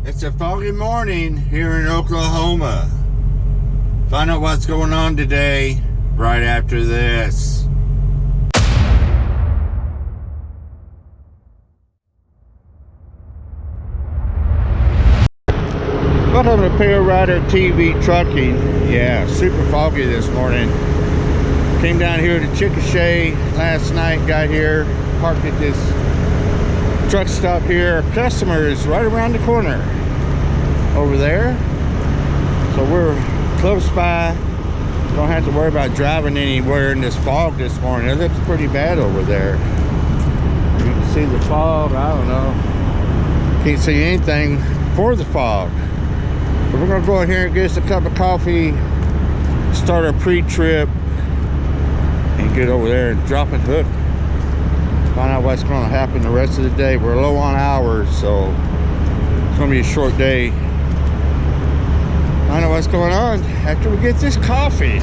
It's a foggy morning here in Oklahoma. Find out what's going on today right after this. Welcome to PaleriderTV Trucking. Yeah, super foggy this morning. Came down here to Chickasha last night, got here, parked at this truck stop here. Our customer is right around the corner over there. So we're close by. Don't have to worry about driving anywhere in this fog this morning. It looks pretty bad over there. You can see the fog, I don't know. Can't see anything for the fog. But we're gonna go in here and get us a cup of coffee, start our pre-trip, and get over there and drop and hook. Find out what's gonna happen the rest of the day. We're low on hours, so it's gonna be a short day. I know what's going on after we get this coffee.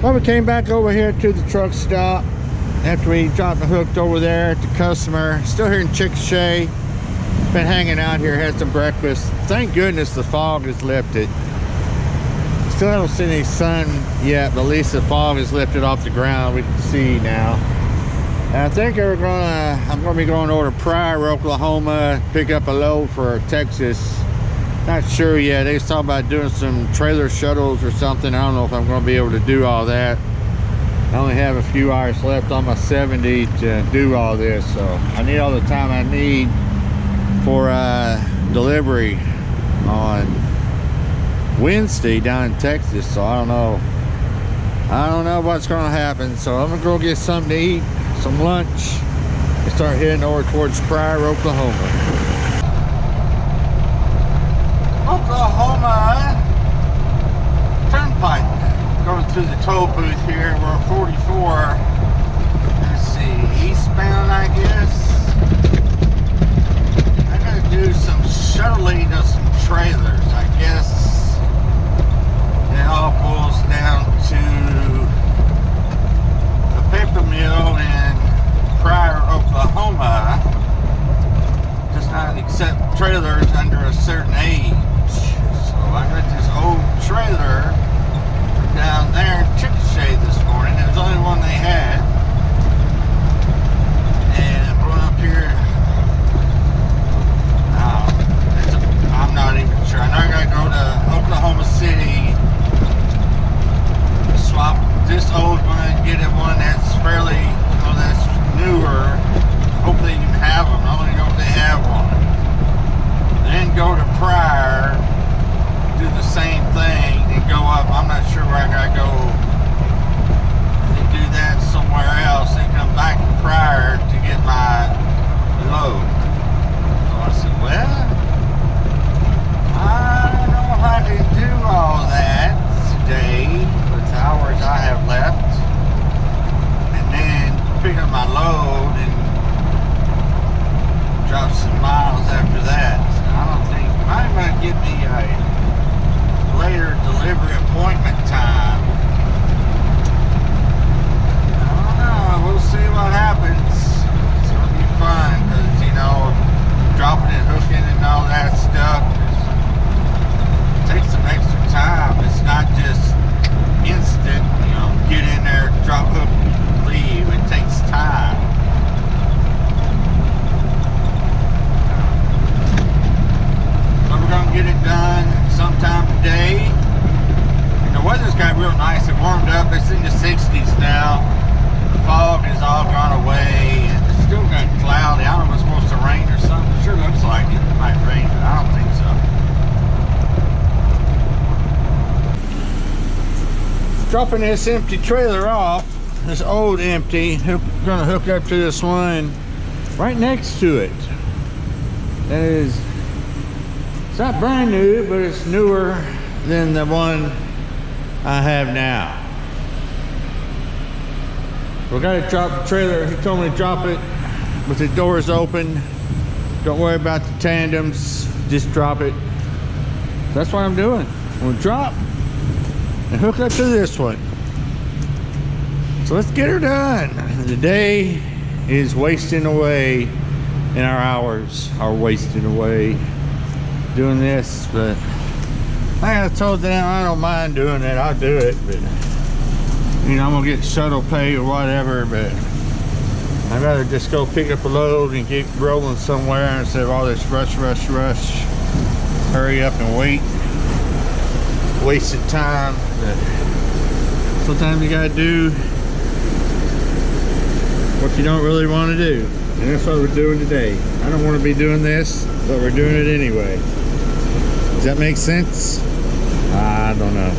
Well, we came back over here to the truck stop after we dropped and hooked over there at the customer. Still here in Chickasha. Been hanging out here, had some breakfast. Thank goodness the fog has lifted. Still haven't seen any sun yet, but at least the fog is lifted off the ground. We can see now. And I think I'm gonna be going over to Pryor, Oklahoma, pick up a load for Texas. Not sure yet. They was talking about doing some trailer shuttles or something. I don't know if I'm going to be able to do all that. I only have a few hours left on my 70 to do all this, so I need all the time I need for delivery on Wednesday down in Texas. So I don't know what's going to happen. So I'm going to go get something to eat, some lunch, and start heading over towards Pryor, Oklahoma. Oklahoma Turnpike, going through the toll booth here. We're on 44. Let's see, eastbound, I guess. I gotta do some shuttling of some trailers. I guess it all boils down to a paper mill in Pryor, Oklahoma does not accept trailers under a certain age. I got this old trailer down there in Chickasha this morning. It was the only one they had. And going up here, I'm not even sure. I know I gotta go to Oklahoma City, swap this old one, get it one that's fairly, that's newer. Hopefully you can have them. I only know if they have one. Then go to Pryor, do the same thing and go up. I'm not sure where I gotta go and do that somewhere else and come back to Pryor to get my load. So I said, well, I don't know It's in the 60s now. The fog has all gone away. It's still got cloudy. I don't know if it's supposed to rain or something. It sure looks like it might rain, but I don't think so. Dropping this empty trailer off. This old empty. Gonna hook up to this one right next to it. That is, it's not brand new, but it's newer than the one I have now. We gotta drop the trailer. He told me to drop it with the doors open. Don't worry about the tandems, just drop it. That's what I'm doing. I'm gonna drop and hook up to this one. So let's get her done. The day is wasting away, and our hours are wasting away doing this, but like I told them, I don't mind doing it. I'll do it, but you know, I'm gonna get shuttle pay or whatever, but I'd rather just go pick up a load and keep rolling somewhere instead of all this rush, hurry up and wait, wasted time. But sometimes you gotta do what you don't really want to do, and that's what we're doing today. I don't want to be doing this, but we're doing it anyway. Does that make sense? I don't know.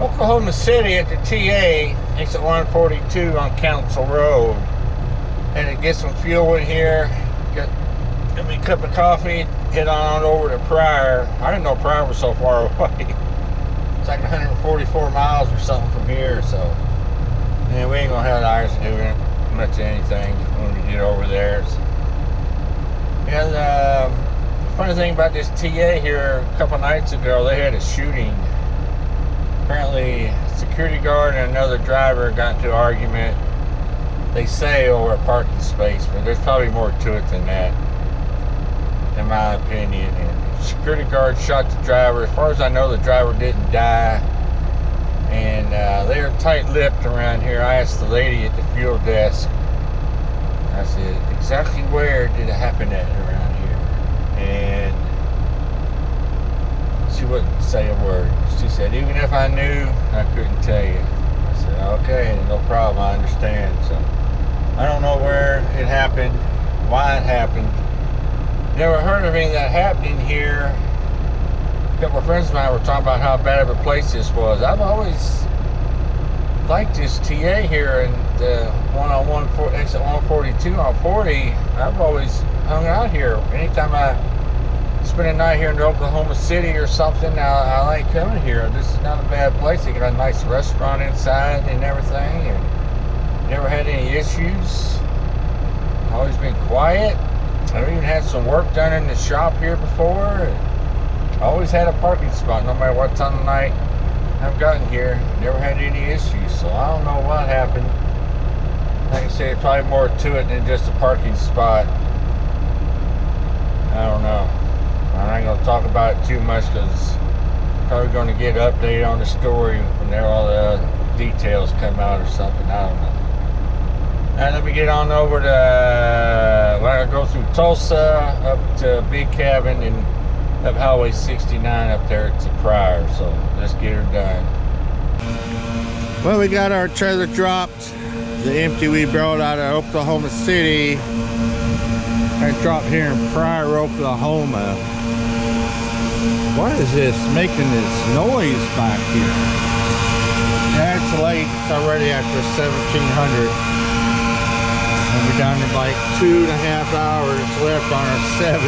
Oklahoma City at the TA, exit 142 on Council Road. And to get some fuel in here, get me a cup of coffee, head on over to Pryor. I didn't know Pryor was so far away. It's like 144 miles or something from here, so yeah, we ain't gonna have the eyes to do much of anything when we get over there. So, and the funny thing about this TA here, a couple nights ago, they had a shooting. Apparently, a security guard and another driver got into an argument. They say over a parking space, but there's probably more to it than that, in my opinion. And the security guard shot the driver. As far as I know, the driver didn't die. And they are tight-lipped around here. I asked the lady at the fuel desk, I said, exactly where did it happen at around here? And she wouldn't say a word. She said, even if I knew, I couldn't tell you. I said, okay, no problem, I understand. So I don't know where it happened, why it happened. Never heard of anything that happened here. A couple of friends of mine were talking about how bad of a place this was. I've always liked this TA here, and the one on exit 142 on 40. I've always hung out here. Anytime I spend a night here in Oklahoma City or something, I like coming here. This is not a bad place. They got a nice restaurant inside and everything, and never had any issues. Always been quiet. I've even had some work done in the shop here before. Always had a parking spot no matter what time of night I've gotten here. Never had any issues, so I don't know what happened. Like I say, probably more to it than just a parking spot. I don't know. I ain't going to talk about it too much because I'm probably going to get an update on the story when all the details come out or something. I don't know. And let me get on over to, I go through Tulsa, up to Big Cabin, and up Highway 69 up there to Pryor. So let's get her done. Well, we got our trailer dropped. The empty we brought out of Oklahoma City. I dropped here in Pryor, Oklahoma. What is this making this noise back here? Yeah, it's late. It's already after 1700. And we're down to like 2.5 hours left on our 70.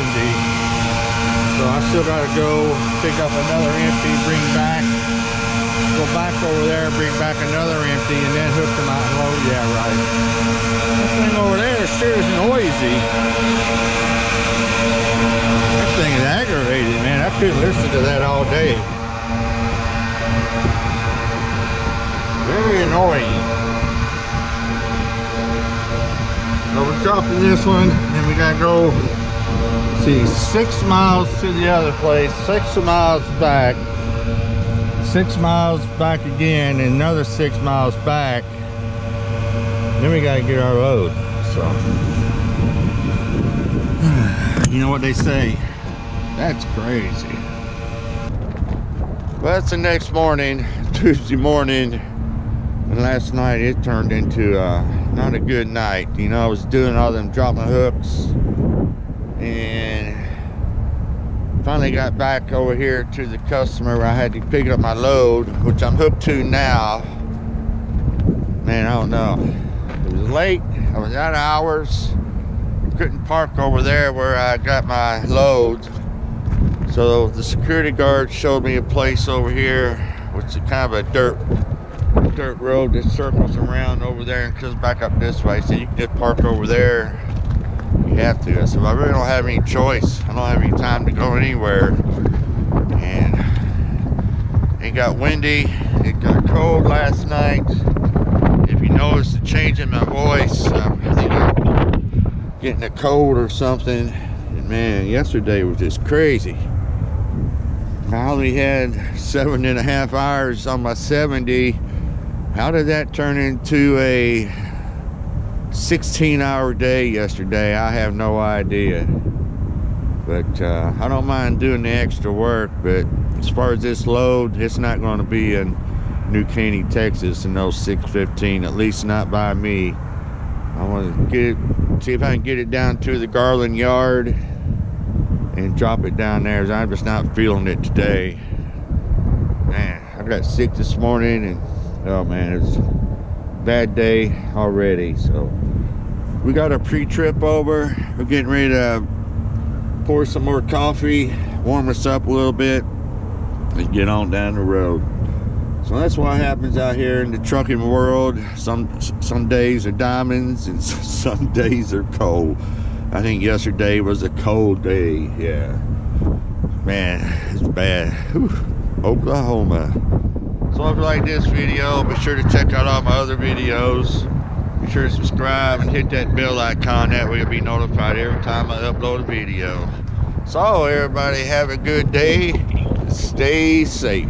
So I still gotta go pick up another empty, bring back, go back over there, bring back another empty, and then hook them out and load. Yeah, right. This thing over there sure is noisy. That thing is aggravating, man. I couldn't listen to that all day. Very annoying. So we're dropping this one, and we gotta go, see, 6 miles to the other place, 6 miles back, 6 miles back again, and another 6 miles back. Then we gotta get our load. So, you know what they say? That's crazy. Well, it's the next morning, Tuesday morning, and last night it turned into not a good night. You know, I was doing all them dropping hooks, and finally got back over here to the customer where I had to pick up my load, which I'm hooked to now. Man, I don't know. It was late. I was out of hours. Couldn't park over there where I got my loads. So the security guard showed me a place over here, which is kind of a dirt road that circles around over there and comes back up this way. So you can just park over there. You have to. I said, well, I really don't have any choice. I don't have any time to go anywhere. And it got windy. It got cold last night. If you notice the change in my voice, I think I'm getting a cold or something. And man, yesterday was just crazy. I only had 7.5 hours on my 70. How did that turn into a 16-hour day yesterday? I have no idea. But I don't mind doing the extra work. But as far as this load, it's not going to be in New Caney, Texas in those 6:15. At least not by me. I want to see if I can get it down to the Garland yard and drop it down there, as I'm just not feeling it today. Man, I got sick this morning, and oh man, it's a bad day already. So we got a pre-trip over. We're getting ready to pour some more coffee, warm us up a little bit, and get on down the road. So that's what happens out here in the trucking world. Some days are diamonds, and some days are cold. I think yesterday was a cold day. Yeah, man, it's bad. Whew. Oklahoma. So if you like this video, be sure to check out all my other videos. Be sure to subscribe and hit that bell icon. That way you'll be notified every time I upload a video. So everybody have a good day. Stay safe.